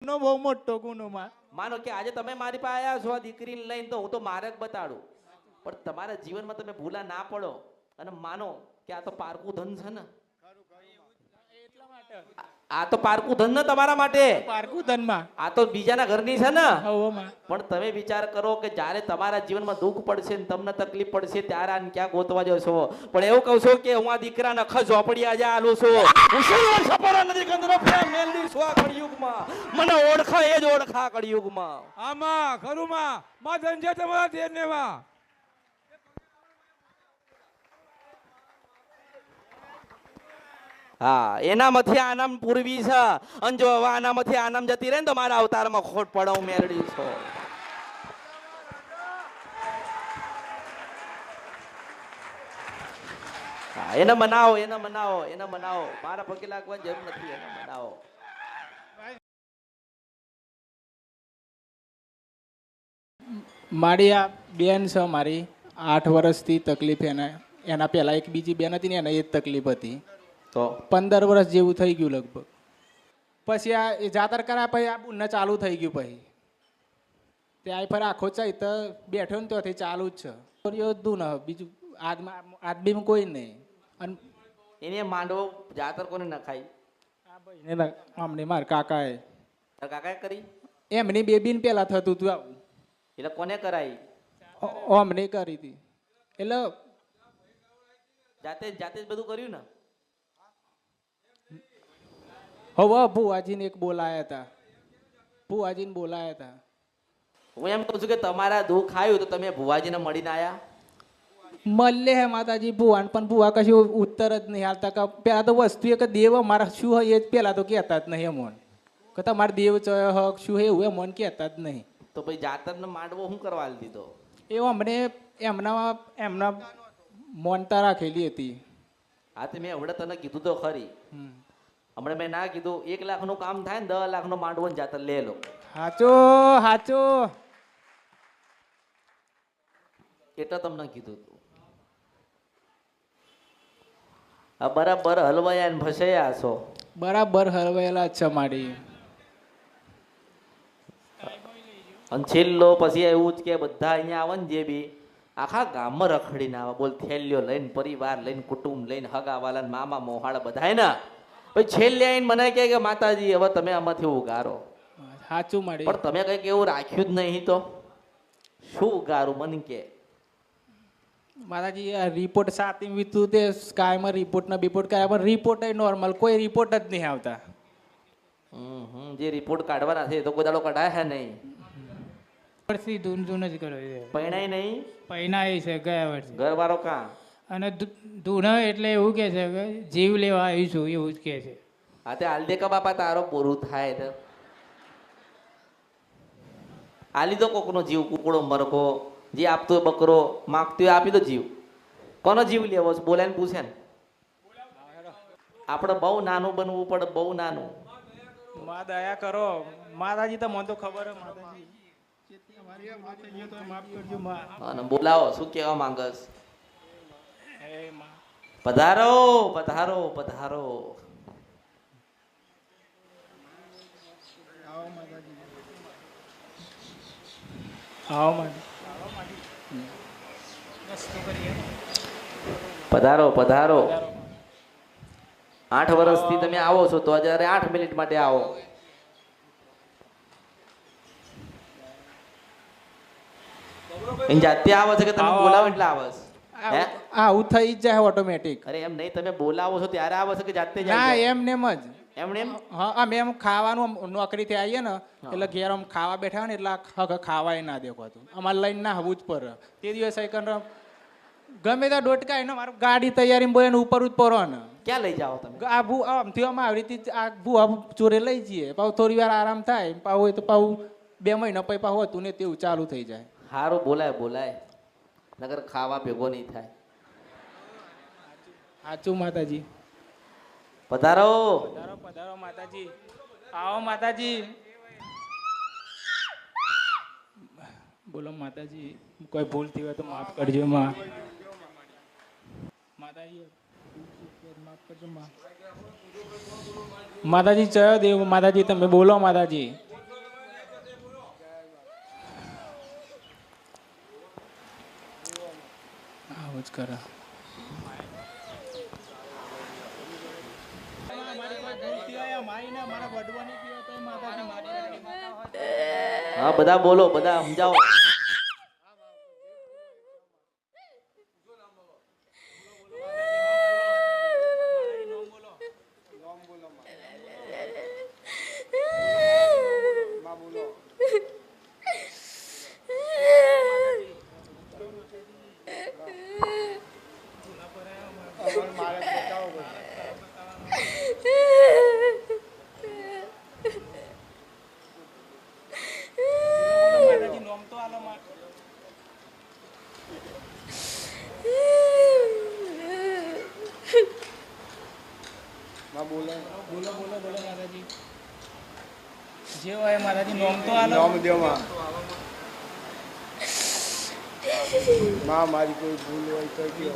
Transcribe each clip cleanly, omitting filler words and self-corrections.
નો બહુ મોટો ગુનો માં. માનો કે આજે તમે મારી પાસે આવ્યા છો આ દીકરીને લઈને, તો હું તો માર્ગ બતાડું, પણ તમારા જીવનમાં તમે ભૂલા ના પડો અને માનો કે આ તો પારકું ધન છે ને, આ તો પારકું ધન ને તમારા માટે, પારકું ધનમાં આ તો બીજાના ઘરની છે ને. હવમાં પણ તમે વિચાર કરો કે જ્યારે તમારા જીવનમાં દુઃખ પડશે ને તમને તકલીફ પડશે ત્યારે આને ક્યાં ગોતવા જશો. પણ એવું કહું છું કે હું આ દીકરાને અખ ઝોપડી આજે આલું છું. હું શિલવર છપરા નદી કંદરો પ્રેમ મેલડી છું આ કળિયુગમાં. મને ઓળખા એ જ ઓળખા કળિયુગમાં. આમાં ખરુમાં માં ધનજે તમારા તેરનેમાં. હા, એનામાંથી આનામ પૂરવી છે, અને જો હવે આનામાંથી આનામ જતી રહે ને તો મારા અવતારમાં ખોટ પડે. હું મેરડી છો. હા, એને મનાવો, એને મનાવો, એને મનાવો. મારા પગે લાગવાની જરૂર નથી, એને મનાવો. મારી આ બેન છે, મારી 8 વર્ષથી તકલીફ એના પહેલા એક બીજી બેન હતી ને એને એ જ તકલીફ હતી. તો 15 વર્ષ જેવું થઈ ગયું લગભગ. પછી આ એ જાતર કર્યા પછી આ બુનને ચાલુ થઈ ગયું. પછી ત્યાં ફર આખો ચાઈ તો બેઠો ને ત્યાંથી ચાલુ જ છે. હતું ને બીજું આદમીમાં કોઈ નહીં. અને એને માંડવો જાતર કોને નખાય? આ ભાઈને અમને માર કાકાએ તારા કાકાએ કરી? એમની બેબીને પહેલા થતું હતું આવું. એટલે કોને કરાઈ? અમને કરી હતી. એટલે જાતે જ બધું કર્યું ને? હવે ભુવાજીને એક બોલાયા હતા. ભુવાજીને બોલાયા હતા. હું એમ કહું છું કે તમારા દુઃખ આવ્યું તો તમે ભુવાજીને મળીને આયા? મળે હે માતાજી ભુવાન, પણ ભુવા કશું ઉત્તર જ નહીં હાલતા. કે પેલા તો વસ્તુ એ કે દેવ મારા શું હોય એ જ પેલા તો કહેતા જ નહીં. એમોન કે તમારા દેવ હક શું હે એવું એમોન કહેતા જ નહીં. તો ભાઈ જાતરનો માંડવો શું કરવા દીધો? એવું અમને એમના મોનતા રાખેલી હતી. હા, તે મેં હમણાં તને કીધું તો ખરી. હમણાં મેં ના કીધું 1 લાખનું કામ થાય ને 10 લાખનો માંડવો ને જાતર લે લો. હાચો હાચો એટલે તમને કીધું તું. આ બરાબર હલવાયા ને ફસાયા છો. બરાબર હરવાયેલા જ છે મારી. અને છેલ્લો પછી એવું જ કે બધા અહીંયા આવે ને જે બી આખા ગામમાં રખડીને આવે. બોલ, થેલીઓ લઈને, પરિવાર લઈને, કુટુંબ લઈને, હગાવાલા ને મામા મોહાળા બધા ને પછી છેલ્લે આવીને મને કહે કે માતાજી હવે તમે આમાંથી ઉગારો. સાચું મારી. પણ તમે કંઈક એવું રાખ્યું જ નહીં તો શું ઉગારું મને કે? માતાજી આ રિપોર્ટ સાતી વીતું તે કાયમાં રિપોર્ટ ના બિપોર્ટ કાંઈ પણ રિપોર્ટ નોર્મલ, કોઈ રિપોર્ટ જ નહીં આવતા. જે રિપોર્ટ કાઢવાના છે તો કોઈ દાડો કઢાય હે નહીં? વર્ષથી ધૂન જ કરો છે. પૈણાય નહીં? પૈણાય છે ગયા વર્ષે. ઘરવાળો કાં? અને ધૂન એટલે એવું કે છે કે જીવ લેવા આવીશું એવું જ કે છે. હા, તે હાલ દે કે બાપા તારો પૂરું થાય તો આલી દો કોકનો જીવ. કુકડો, મરઘો, જે આપતો હોય બકરો, માગતો હોય આપી દો જીવ. કોનો જીવ લેવો છે બોલાઈને પૂછે ને. આપણે બહુ નાનું બનવું પડે, બહુ નાનું. માં દયા કરો માતાજી, તો મને તો ખબર હે માતાજી. અને બોલાવો, શું કહેવા માંગસ? પધારો પધારો પધારો. પધારો પધારો. 8 વર્ષથી તમે આવો છો તો જ્યારે 8 મિનિટ માટે આવો. જાતે આવે છે કે તમે બોલાવો એટલે આવે છે? હે, આવું થઈ જ જાય ઓટોમેટિક. અરે એમ નહીં, તમે બોલાવો છો ત્યારે આવે છે કે જાતે ના જાય? એમ નેમ જ. એમને એમ? હા, અમે એમ ખાવાનું નોકરીથી આવીએ ને એટલે ઘેર આમ ખાવા બેઠા ને એટલે ખાવાય ના દેખાતું. અમારે લઈને ના આવવું જ પડે. તે દિવસે ગમે ત્યાં ડોટકાય ને મારું ગાડી તૈયારી બોલે ઉપર જ પડો ને. ક્યાં લઈ જાઓ તમે? આ ભૂ આમથી આમ આવી રીતે આ ભૂ ચોરે લઈ જઈએ. પાછું થોડી વાર આરામ થાય, પાછું હોય તો પાછું 2 મહિના પછી પાછું હતું ને તેવું ચાલુ થઈ જાય. સારું, બોલાય બોલાય, નગર ખાવા ભેગો નહીં થાય. સાચું માતાજી. પધારો પધારો પધારો માતાજી. આવો માતાજી. બોલો માતાજી, કોઈ ભૂલ થઈ હોય તો માફ કરજો માં. માતાજી માફ કરજો માં. માતાજી જય દેવ. માતાજી તમે બોલો માતાજી. આવું જ કરે. હા બધા બોલો, બધા સમજાવો. જે હોય માતાજી નોમ તો આલો. નોમ દો માં. માં મારી કોઈ ભૂલ હોય તો કયો.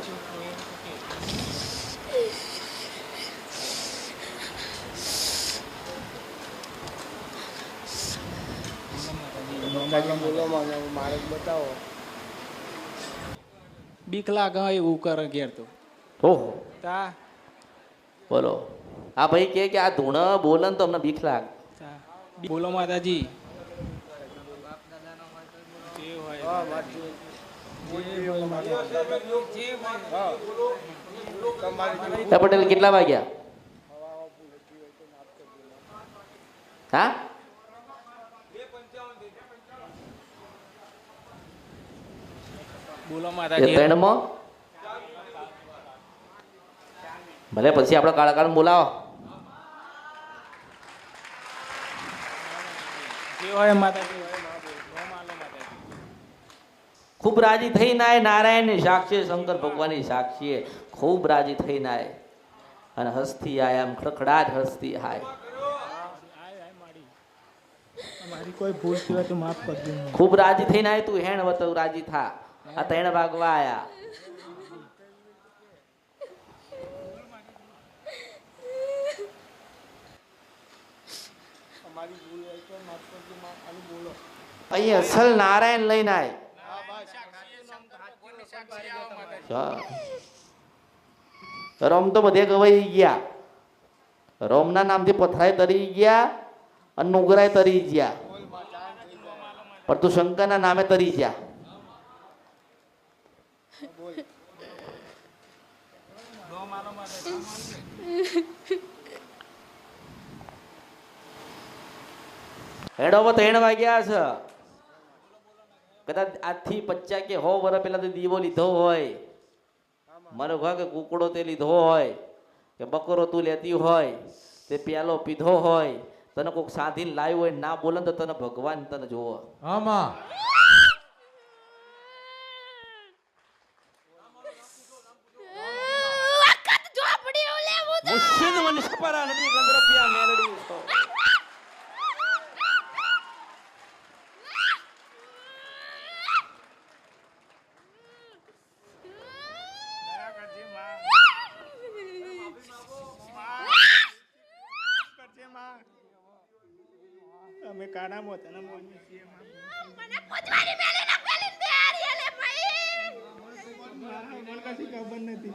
બોલો માં મારે બતાવો. બીક લાગે એવું કરે ઘેર તો. ઓહો તા બોલો. આ ભાઈ કે આ ધૂણ બોલે ને તો અમને બીક લાગે. બોલો માતાજી. પટેલ કેટલા વાગ્યા? હા બોલો માતાજી. 3 માં ભલે પછી આપણે કલાકાર બોલાવો. જે હોય માતાજી. ખૂબ રાજી થઈને આય નારાયણની સાક્ષી, શંકર ભગવાનની સાક્ષી, ખૂબ રાજી થઈને આય અને હસતી આય, આમ ખડખડાટ હસતી આય. મારી કોઈ ભૂલ થઈ હોય તો માફ કરજો. ખૂબ રાજી થઈને આય તું હેણ વતવ રાજી થા. આ 3 વાગવા આયા. અહીં અસલ નારાયણ લઈને આય. રોમ તો બધે ગવાઈ ગયા. રોમના નામથી પથરાય તરી ગયા અને નુગરાય તરી ગયા, પણ તું શંકરના નામે તરી ગયા. હેડો 3 વાગ્યા છે. કદાચ આજથી 50 કે 100 વર્ષ પહેલા તો દીવો લીધો હોય, મારો ઘર કે કુકડો તે લીધો હોય, કે બકરો તું લેતી હોય, તે પ્યાલો પીધો હોય, તને કોઈક સાધીને લાવ્યું હોય, ના બોલે તો તને ભગવાન તને જોવો. આમાં મુશ્કેલ મનુષ્ય પર નથી ગંધરપિયા મેલડી છો. અમે કાના મોતાના મોની છીએ. મને પૂછવાની મેલે ના પેલી તૈયારી આલે ભાઈ. મને કશી ખબર નથી.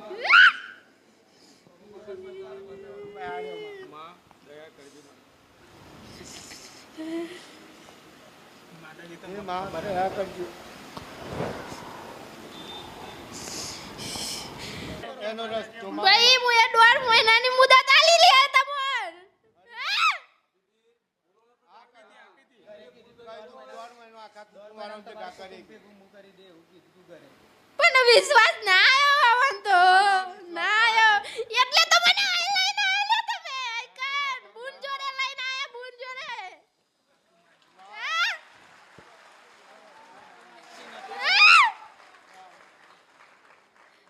ભાઈ મુએ 1.5 મહિનાની મુદત આલી લે તમોન. પણ વિશ્વાસ ના આવ્યો આવન તો ના આવ્યો એટલે તો મને આઈ લઈને આલ્યો તમે આઈકન બુન જોડે લઈને આયા બુન જોડે.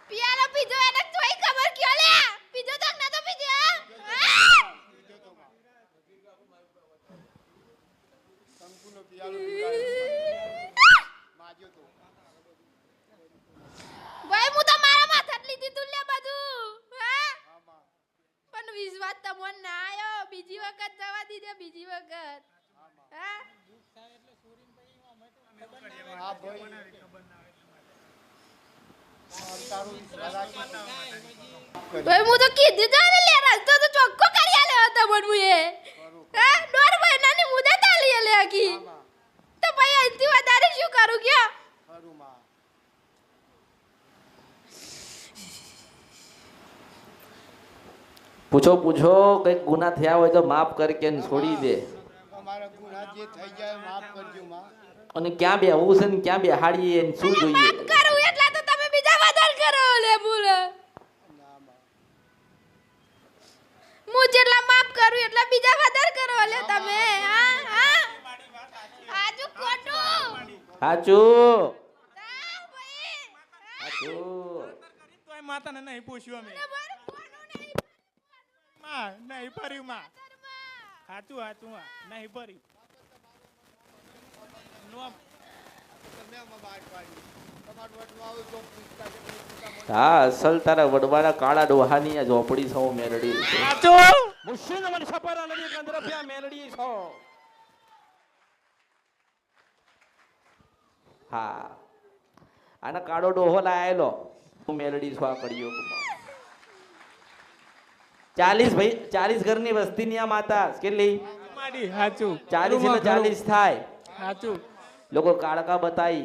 પિયાનો પીધો એને તોય ખબર ક્યો લે પીધો તો ના તો પીધો. ભાઈ હું તો મારા માથે જ લીધી તું લે બધું. હા પણ વિશ્વાસ તમોન ના આયો. બીજી વખત જવા દીધે બીજી વખત. હા ભાઈ હું તો કીધું તો ને લે રસ્તો તો ચોખ્ખો કરી આલ્યો હતો મને હું એ હા 1.5 મહિનાની મુદત આલી લે આખી તો ભાઈ અહીંથી વધારે શું કરું કે પૂછો પૂછો કઈક ગુના થયા હોય તો માફ કરી કે છોડી દે અમારા ગુના જે થઈ જાય માફ કરજો માં. અને ક્યાં બેહવું છે ને ક્યાં બેહાડીએ ને શું જોઈએ માફ કરું એટલે તો તમે બીજા વધારે કરો લે બોલ હું જેટલા માફ કરું એટલા બીજા વધારે કરો લે તમે હા હા આજુ ખોટું સાચું હા ભાઈ સાચું તોય માતાને નહીં પૂછ્યું અમે તમારું કોનું નહીં માં નહીં ભર્યું માં સાચું સાચું માં નહીં ભર્યું નો તમે આમાં બહાર પાડી. તમારું વટમાં આવું તો પૂછતા કે નહીં પૂછતા મને. હા અસલ તારા વડવાના કાળા ડોહાની આ ઝોપડી સૌ મેલડી છે સાચું મુશ્કેલ મન સપરા નદી કંદરફિયા મેલડી છો હા આના કાળો ડોહો લાયેલો હું મેલડી છો આ કડિયો 40 ભાઈ 40 ઘરની વસ્તીની આ માતા કેટલી માડી સાચું 40 એટલે 40 થાય સાચું લોકો કાળકા બતાઈ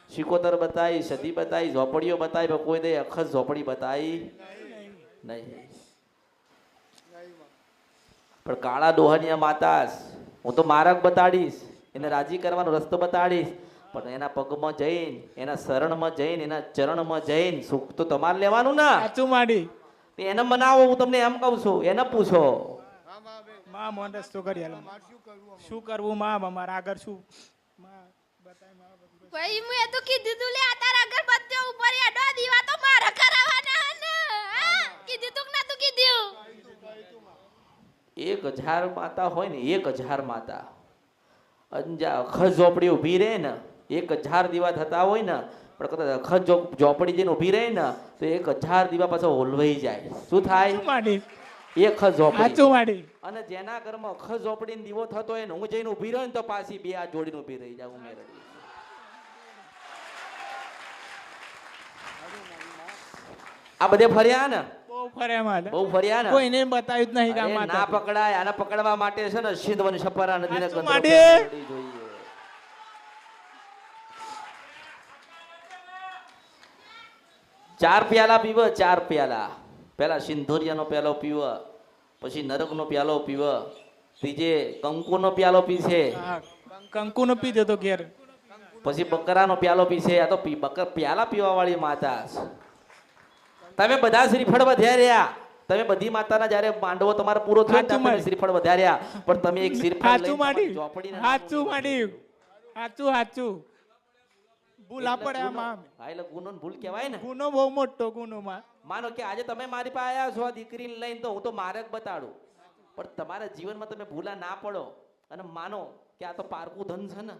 શિકોતર બતાઈ સદી બતાઈ ઝોપડીઓ બતાઈ પણ કોઈ દે અખત ઝોપડી બતાઈ નહીં પણ કાળા ડોહાની માતાસ હું તો માર્ગ બતાડીશ એને રાજી કરવાનો રસ્તો બતાડીશ પણ એના પગમાં જઈને એના શરણમાં જઈને એના ચરણમાં જઈને સુખ તો તમારે લેવાનું ના સાચું માડી તે એને મનાવો હું તમને એમ કહું છું એને પૂછો હા માં બે માં મોન રસ્તો કરી આલો મારે શું કરવું આમાં? શું કરવું માં અમારે આગળ શું માં બતાય માં બધું. ભાઈ મેં તો કીધું તું લે તાર અગરબત્તીઓ ઉપર એડો દીવા તો મારા કરાવવાના હે ને હા કીધું તું કે ના તું કીધું 1000 માતા હોય ને 1000 માતા અંજા અખત ઝોપડી ઊભી રહે ને 1000 દીવા થતા હોય ને પણ કદાચ અખત ઝોપડી જઈને ઊભી રહે ને તો 1000 દીવા પાછો હોલવાઈ જાય શું થાય સાચું માડી એક અખત ઝોપડી સાચું માડી અને જેના ઘરમાં અખત ઝોપડીનો દીવો થતો હોય ને હું જઈને ઊભી રહું ને તો પાછી બે હાથ જોડીને ઊભી રહી જાઉં મેરડી આ બધે ફર્યા ને બહુ ફરે માં બહુ ફર્યા ને કોઈને બતાવ્યું જ નહીં કે આ અરે ના માતા પકડાય આને પકડવા માટે છે ને સિંધવન સપરા નદીને સાચું કંદરો માડી. પકડવી જોઈએ ચાર પ્યાલા પીવ 4 પ્યાલા પેલા સિંધોરિયાનો પ્યાલો પીવ પછી નરકનો પ્યાલો પીવ ત્રીજે કંકુનો પ્યાલો પીશે હા, કંકુનો પીધો તો ઘેર પછી બકરાનો પ્યાલો પીશે આ તો પ્યાલા પીવા વાળી માતા છે. તમે બધા શ્રીફળ વધાર્યા તમે બધી માતાના જ્યારે માંડવો તમારો પૂરો થયો ને સાચું ત્યારે તમે માડી. શ્રીફળ વધાર્યા પણ તમે એક શ્રીફળ સાચું લઈને માડી તમારી ઝોપડીને સાચું માડી સાચું સાચું ભૂલા એટલે પડે ગુનો- આમાં હા, એટલે ગુનો ને ભૂલ કહેવાય ને ગુનો બહુ મોટો ગુનો માં માનો કે આજે તમે મારી પાસે આવ્યા છો આ દીકરીને લઈને તો હું તો માર્ગ બતાડું પણ તમારા જીવનમાં તમે ભૂલા ના પડો અને માનો કે આ તો પારકું ધન છે ને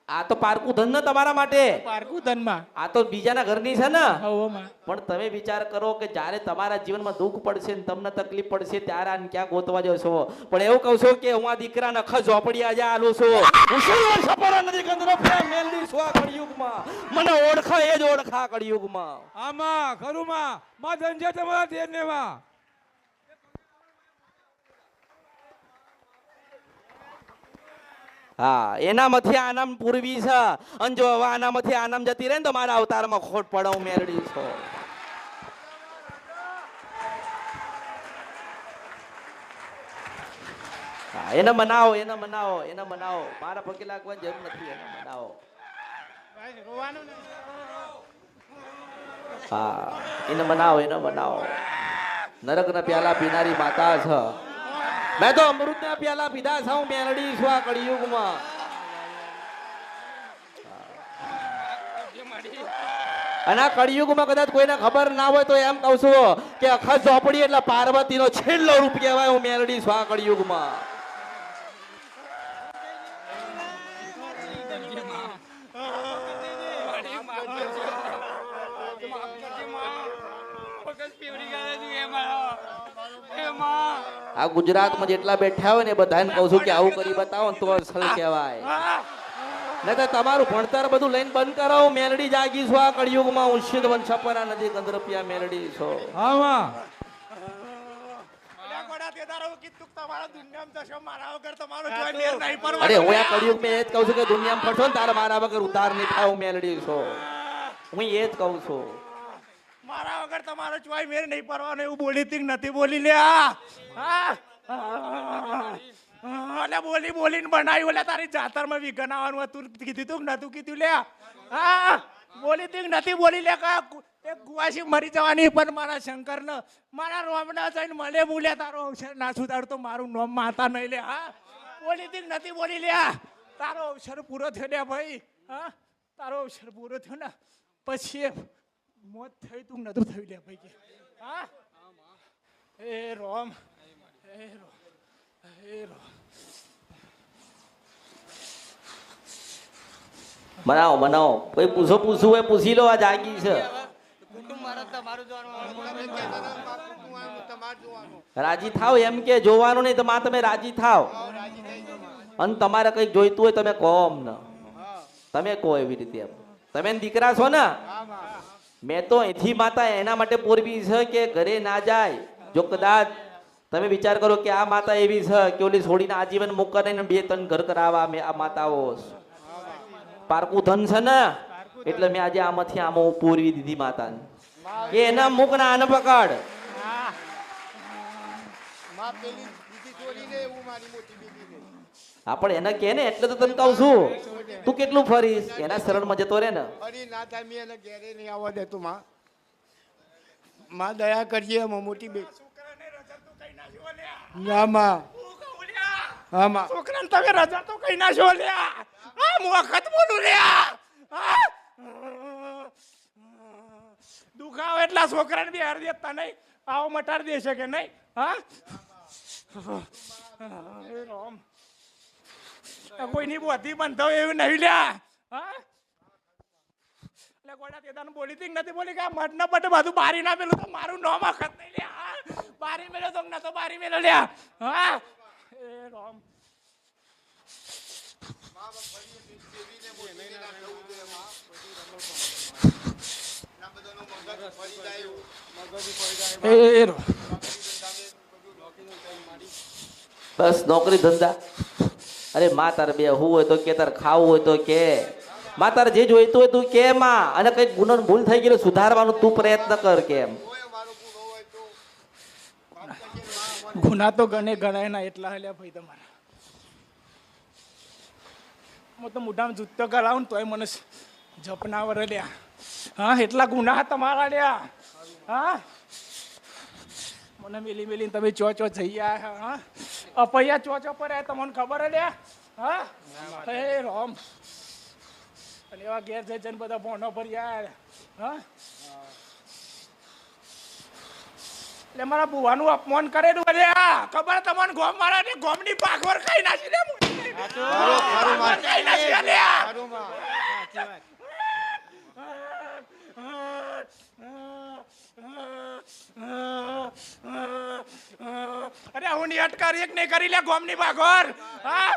આ તો પારકું ધન ને તમારા માટે પારકું ધનમાં આ તો બીજાના ઘરની છે ને હવમાં પણ તમે વિચાર કરો કે જ્યારે તમારા જીવનમાં દુઃખ પડશે ને તમને તકલીફ પડશે ત્યારે આને ક્યાં ગોતવા જશો પણ એવું કહું છું કે હું આ દીકરાને અખ ઝોપડી આજે આલું છું મુસલમાન સપરા નદી કંદરફિયા મેલડી છો આ કળિયુગમાં મને ઓળખા એ જ ઓળખા કળિયુગમાં આમાં ખરું માં ધનજે તમારા દેરને માં હા એનામાંથી આનામ પૂરવી છે અને જો હવે આનામાંથી આનામ જતી રહે ને તો મારા અવતારમાં ખોટ પડે હું મેળડી છો હા એને મનાવો એને મનાવો એને મનાવો મારા પગે લાગવાની જરૂર નથી એને મનાવો હા એને મનાવો નરકના પ્યાલા પીનારી માતા છે મેં તો અમૃતના પ્યાલા પીધા છે હું મેલડી છું આ કળિયુગમાં અને આ કળિયુગમાં કદાચ કોઈને ખબર ના હોય તો એમ કહું છું કે અખત ઝોપડી એટલે પાર્વતીનો છેલ્લો રૂપ કહેવાય હું મેલડી છું આ કળિયુગમાં આ ગુજરાતમાં જેટલા બેઠા હોય ને બધાને કહું છું કે આવું કરી બતાવો ને તો અસલ કહેવાય નહીં તો તમારું ભણતર બધું લઈને બંધ કરો. મેલડી જાગી છો આ કળિયુગમાં. ઉંશિદ વન છપરા નદી ગંધરપિયા મેલડી છો. અલ્યા ગોડા તે તારો કીધું તમારા દુનિયામાં જશો મારા વગર તમારો જોઈ મેર નહીં પરવા. અરે હું આ કળિયુગ મેં એ જ કહું છું કે દુનિયામાં ફરશો ને તારે મારા વગર ઉદ્ધાર નહીં થાય. હું મેલડી છો. હું એ જ કહું છું. મારા વગર તમારો ચોય મેર નહીં પરવાનો એવું બોલી તી નથી બોલી લ્યા. હા અલ્યા બોલી બોલીને બનાવ્યું. અલ્યા તારી જાતરમાં વિઘન આવવાનું હતું કીધું તું નતું કીધું લ્યા. હા બોલી તી નથી બોલી લે કા એક ગુવાસી મરી જવાની પણ મારા શંકર ને મારા રોમના જઈને મળે બોલ્યા તારો અવસર ના સુધાર તો મારું નામ માતા નહીં લે. હા બોલી તી નથી બોલી લ્યા. તારો અવસર પૂરો થયો લે ભાઈ. હા તારો અવસર પૂરો થયો ને પછી મોત થઈ તું નતું થયું લે ભાઈ કે. હા એ રોમ એ રોમ એ રોમ. બનાવો કોઈ પૂછવું હોય પૂછી લો. આ જાગી છે. રાજી થાવ એમ કે જોવાનું નહીં. તમારે તમે રાજી થાવ અને તમારે કઈક જોઈતું હોય તમે કહો અમને. તમે કહો એવી રીતે. એમ તમે દીકરા છો ને. મેં તો અહીંથી માતા એના માટે પોરવી છે કે ઘરે ના જાય. જો કદાચ તમે વિચાર કરો કે આ માતા એવી છે કે ઓલી છોડીને આજીવન મુક્ત ને 2-3 ઘર કરાવવા આ માતાઓ પારકું ધન છે ને એટલે મેં આજે આમાંથી આમાં પૂરવી દીધી માતાને કે એના મુખ ના આને પકડ. માં પેલી બીજી છોડીને એવું મારી મોટી બેબીને. આપણે એને કે ને એટલે તો તને કહું છું. તું કેટલું ફરીશ એના શરણમાં જતો રહે ને. ફરી ના થાય મેં એને ઘેરે નહીં આવવા દેતું. માં દયા કરીએ એમાં મોટી બેબી. ના માં. હા માં. છોકરાને તમે રજા તો કઈ ના છો લ્યા. આ વખત બોલું લ્યા. દુખાવ એટલા છોકરાને બી હાર દેતા નહીં. આવો મટાડી દેશે કે નહીં. હા એ રામ કોઈની બોધી બંધાવ એવું નહીં લ્યા. હા એટલે ગોડા તેદાને બોલી તી નથી બોલી કે મટ ના પટ બધું બારી ના પેલું તો મારું નામ અખત નહીં લ્યા. બારી મેલો તો ન તો બારી મેલો લ્યા. હા એ રામ બસ નોકરી ધંધા. અરે માં તારે બે હું હોય તો કે તારે ખાવું હોય તો કે. માં તારે જે જોઈતું હોય તું કે માં. અને કઈક ગુનો ભૂલ થઈ ગયેલો સુધારવાનું તું પ્રયત્ન કર કેમ. ગુના તો ગણે ગણાય ના એટલા હલ્યા ભાઈ તમારા. હું તો મોઢામાં જૂતો કરાવું ને તોય મને જપના વર લ્યા. હા એટલા ગુના તમારા લ્યા. હા મને મેલી મેલીને તમે ચો જઈ આયા. હા અપૈયા ચો પર તમને ખબર હે લ્યા. હા હે રામ અને એવા ઘેર જઈને બધા ભોનો પર યાર. હા એટલે મારા બુવાનું અપમાન કરેલું લ્યા. ખબર તમને ગોમ મારા ને ગોમની પાખવર ખાઈ નાખી લે. ખાઈ નાખી લ્યા. અરે હું ની અટકારી એક નહીં કરી લે ગોમની ભાગોર. હા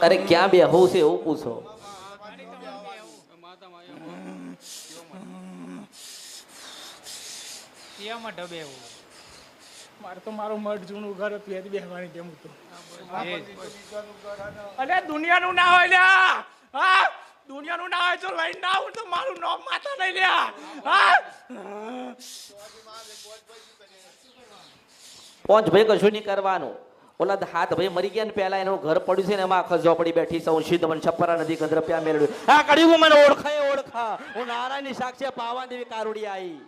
અરે ક્યાં બેહવું છે એવું પૂછો. મારે તો મારું મઠ જૂનું ઘર હતું એ બેહવાની ટેમ હતું. અરે દુનિયાનું ના હોય લ્યા. હા દુનિયાનું ના હોય તો લઈને ના આવું તો મારું નામ માતા નહીં લ્યા. હા પોંચ ભાઈ કશું નહીં કરવાનું. ઓલા હાથ ભાઈ મરી ગયા ને પેલા એનું ઘર પડ્યું છે ને એમાં આખા ઝોપડી બેઠી છે. સીધ મને છપરા નદી ગંધરપિયા મેળવ્યું. આ કળિયુગ મને ઓળખા. હું નારાયણની સાક્ષી પાવા દેવી કારુડી આવી.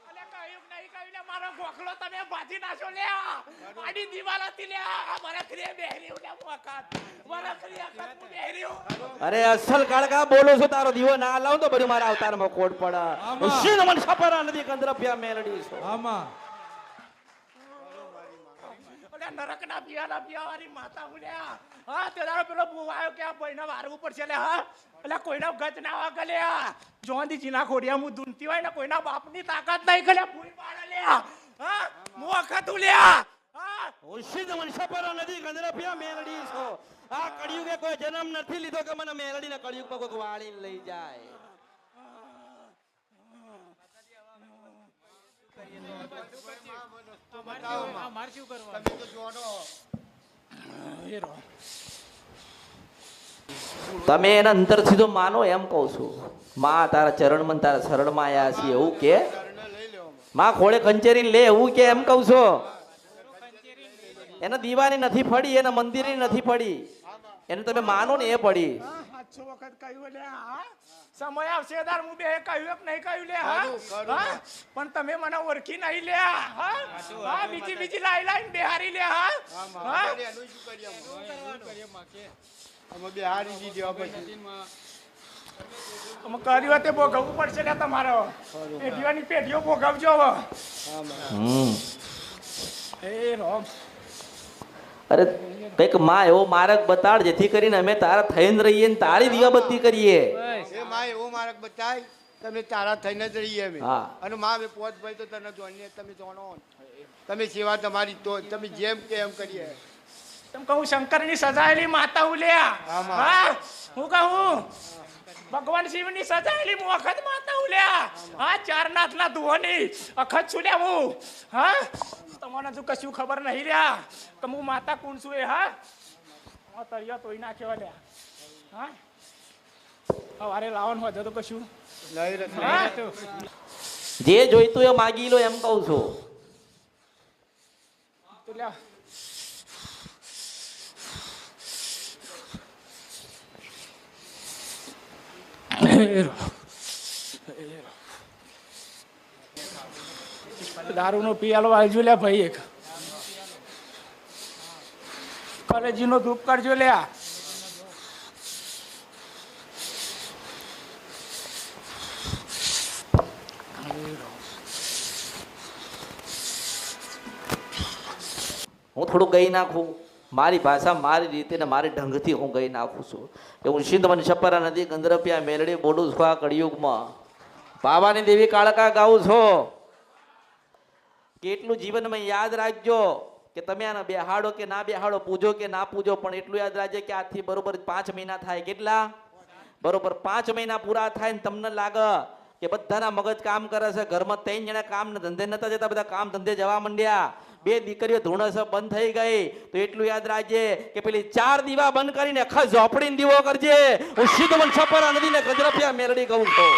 અલે કયું નહીં કહ્યું લે મારો ખોખલો તમે ભાજી નાખો લે આડી દીવાલ હતી લે વરખરી બેહરી ઉડે મોકાત વરખરી આખત હું બેહરી અરે અસલ કાળકા બોલો છો તારો દીવો ના લાવ તો બધું મારા અવતારમાં કોડ પડે શિવ મન સપરા નદી કંદરપિયા મેલડી છો ઓલે નરકના પિયાવાળી માતા ઉડ્યા હા તે દાડો પેલો બુવાયો કે આ ભાઈને વારવું પડશે લે હા એટલે કોઈના ગજ ના વાગે લે જોંદી જીના ખોડિયા હું દુનતી હોય ને કોઈના બાપની તાકાત નહીં કરે પૂરી પાડે લે હા હું વખત લે હા શિવ મન સપરા નદી કંદરપિયા મેલડી છો આ કળિયુગે કોઈ જન્મ નથી લીધો કે મને મેલડીને કળિયુગમાં કોઈ વાળીને લઈ જાય અમારે શું કરવાનું? તમે તો જોડો. તમે એના અંતરથી તો માનો એમ કહું છું માં તારા ચરણમાં તારા શરણમાં આયા છીએ એવું કે ઘરને લઈ લો અમે. માં ખોળે ખંચેરી લે એવું કે એમ કહું છો એને દીવાની નથી પડી એને મંદિરની નથી પડી એને તમે માનો ને એ પડી સાચો વખત કહ્યું લે હા સમય આવશે તાર હું બે કહ્યું કે નહીં કહ્યું લે હા ખરું. હા પણ તમે મને ઓળખી નહીં લે હા હા બીજી લાઈન બેહારી લે હા આમાં હા આપણે એનું શું કરીએ અમે? અમે બિહારી દીધી હવે પછી. અમે કર્યું તે ભોગવવું પડશે ને તમારો પેઢીઓની પેઢીઓ ભોગવજો હવે હમ એ રોમ અરે કઈક માં એવો માર્ગ બતાડ જેથી કરીને અમે તારા થઈને રહીએ ને તારી દીવાબત્તી કરીએ બસ એ માં એવો માર્ગ બતાય તમે તારા થઈને જ રહીએ અમે. હા. અને માં અમે પોત ભાઈ તો તને જોઈને તમે જાણો તમે સેવા તમારી તો તમે જેમ કે એમ કરીએ. તેમ કહું શંકરની સજાયેલી માતા ઉલ્યા આમાં. હા હું કહું ભગવાન શિવની સજાયેલી હું અખત માતા ઉલ્યા હા ચાર નાથના દુહોની અખત છુલ્યા હું હા તમને જો કશું ખબર નહીં રહ્યા કે હું માતા કોણ છું એ હા તરિયા તોઈ નાખ્યો લ્યા હા સવારે લાવવાનું હોય તો કશું નહીં રખે. હા જે જોઈતું એ માગી લો એમ કહું છું તો લ્યા દારૂ નો પિયાલો આવજો લે ભાઈ એક કલેજી નો ધૂપ કરજો લે હું થોડું ગઈ નાખું મારી ભાષા મારી રીતે ને મારી ઢંગથી હું ગઈ નાખું છું કે હું સિંધવન છપરા નદી ગંધરપિયા મેલડી બોલું છું આ કળિયુગમાં બાબાની દેવી કાળકા ગાઉં છો કેટલું જીવનમાં યાદ રાખજો કે તમે આને બેહાડો કે ના બેહાડો પૂજો કે ના પૂજો પણ એટલું યાદ રાખજો કે આજથી બરોબર 5 મહિના થાય કેટલા બરોબર 5 મહિના પૂરા થાય ને તમને લાગે કે બધાના મગજ કામ કરે છે ઘરમાં 3 જણા કામ ને ધંધે નતા જતા બધા કામ ધંધે જવા માંડ્યા 2 દીકરીઓ ધૂણસ બંધ થઈ ગઈ તો એટલું યાદ રાખજે કે પેલી 4 દીવા બંધ કરીને આખા ઝોપડીને દીવો કરજે હું સિદ્ધવન છપરા નદીને ગજરપિયા મેલડી કહું છું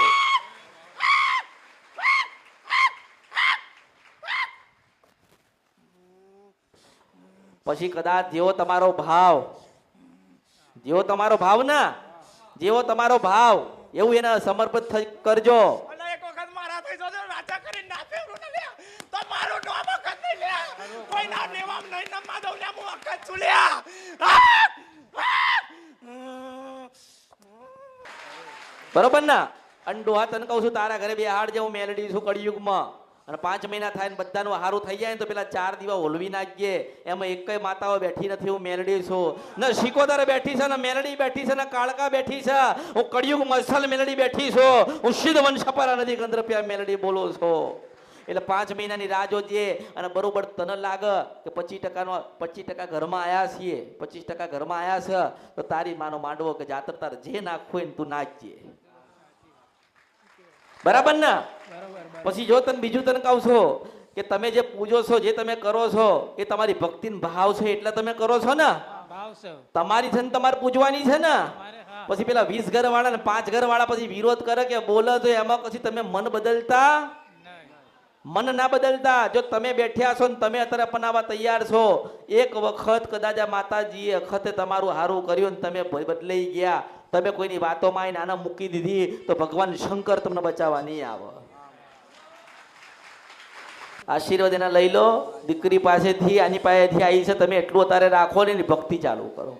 પછી કદાચ જેવો તમારો ભાવ જેવો તમારો ભાવ એવું એને સમર્પિત કરજો અલા એક વખત મારા થઈ જજો રાજા કરીને ના ફેરું ને લે તો મારો નામ વખત નહીં લે કોઈ ના નેવામ નહીં નમા દઉં લે હું વખત છું લે બરોબર ને અંડો હા તને કહું છું તારા ઘરે બેહાડ જેવું મેલડી છું કળિયુગમાં અને 5 મહિના થાય ને બધાનું હારું થઈ જાય ને તો પેલા 4 દીવા ઓલવી નાખજે એમાં એકય માતાઓ બેઠી નથી હું મેલડી છું ને શિકોદર બેઠી છે ને મેલડી બેઠી છે ને કાળકા બેઠી છે હું કળિયુગ મસલ મેલડી બેઠી છું હું સિદ્ધવન છપરા નદી ગંધરપિયા મેલડી બોલું છું એટલે 5 મહિનાની રાહ જોજે અને બરોબર તને લાગે કે 25% ઘરમાં આયા છીએ 25% ઘરમાં આયા છે તો તારી માનો માંડવો કે જાતર તાર જે નાખવું હોય ને તું નાખજે બરાબર ને પછી જો તને બીજું તને કહું છું કે તમે જે પૂજો છો જે તમે કરો છો એ તમારી ભક્તિનો ભાવ છે એટલે તમે કરો છો ને ભાવ છે તમારી છે ને તમારે પૂજવાની છે ને અમારે હા પછી પેલા 20 ઘર વાળા ને 5 ઘર વાળા પછી વિરોધ કરે કે બોલે તો એમાં પછી તમે મન બદલતા મન ના બદલતા જો તમે બેઠ્યા છો ને તમે અત્યારે અપનાવવા તૈયાર છો એક વખત કદાચ આ માતાજીએ વખતે તમારું હારું કર્યું ને તમે બદલાઈ ગયા તમે કોઈની વાતોમાં આવીને આના મૂકી દીધી તો ભગવાન શંકર તમને બચાવવા નહીં આવે આશીર્વાદ એના લઈ લો દીકરી પાસેથી આની પાસેથી આવી છે તમે એટલું અત્યારે રાખો ને એની ભક્તિ ચાલુ કરો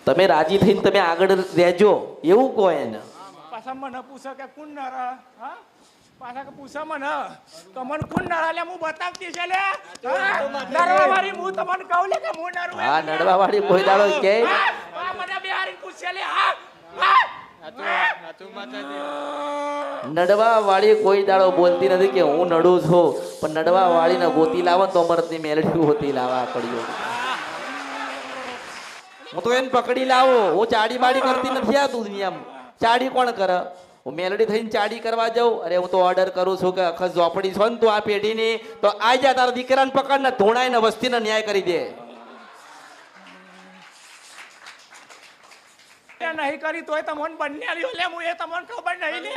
તમે રાજી થઈને તમે આગળ રહેજો એવું કહો એને પાછા મને પૂછે કે કોણ નર હા પાછા કે પૂછે મને તો મને કોણ નર લે હું બતાવતી છે લે નરવા વાળી હું તમને કહું લે કે હું નરું હા નડવા વાળી કોઈ દાડો કે મને બિહારી પૂછે લે હા હા નડવા વાળી કોઈ દાડો બોલતી નથી કે હું નડું છું પણ નડવા વાળીને ગોતી લાવો ને તો અમરતની મેલડી ગોતી લાવા કડીઓ હું તો એને પકડી લાવો હું ચાડી બાડી કરતી નથી આ તું દુનિયામાં ચાડી કોણ કરે હું મેલડી થઈને ચાડી કરવા જાઉં અરે હું તો ઓર્ડર કરું છું કે અખત ઝોપડી છો ને તું આ પેઢીની તો આ જા તારા દીકરાને પકડ ને ધોણાઈને વસ્તીને ન્યાય કરી દે નહીં કરી તોય તમને બંને લ્યો લે હું એ તમને ખબર નહીં લે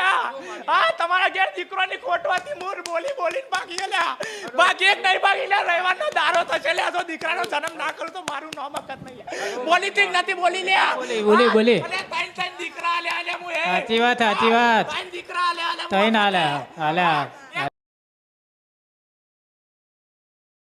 આ તમારા ઘેર દીકરોની ખોટવાથી મૂર બોલી બોલીને ભાગી ગયા બાકી એક નહીં ભાગી લે રહેવાનો દારો થશે લે તો દીકરાનો જન્મ ના કરું તો મારું નામ હકત નહીં બોલી ઠીક નથી બોલી લે બોલી અને ત્રણ દીકરા લે હું એ સાચી વાત ત્રણ દીકરા લે તઈ ના હાલ્યા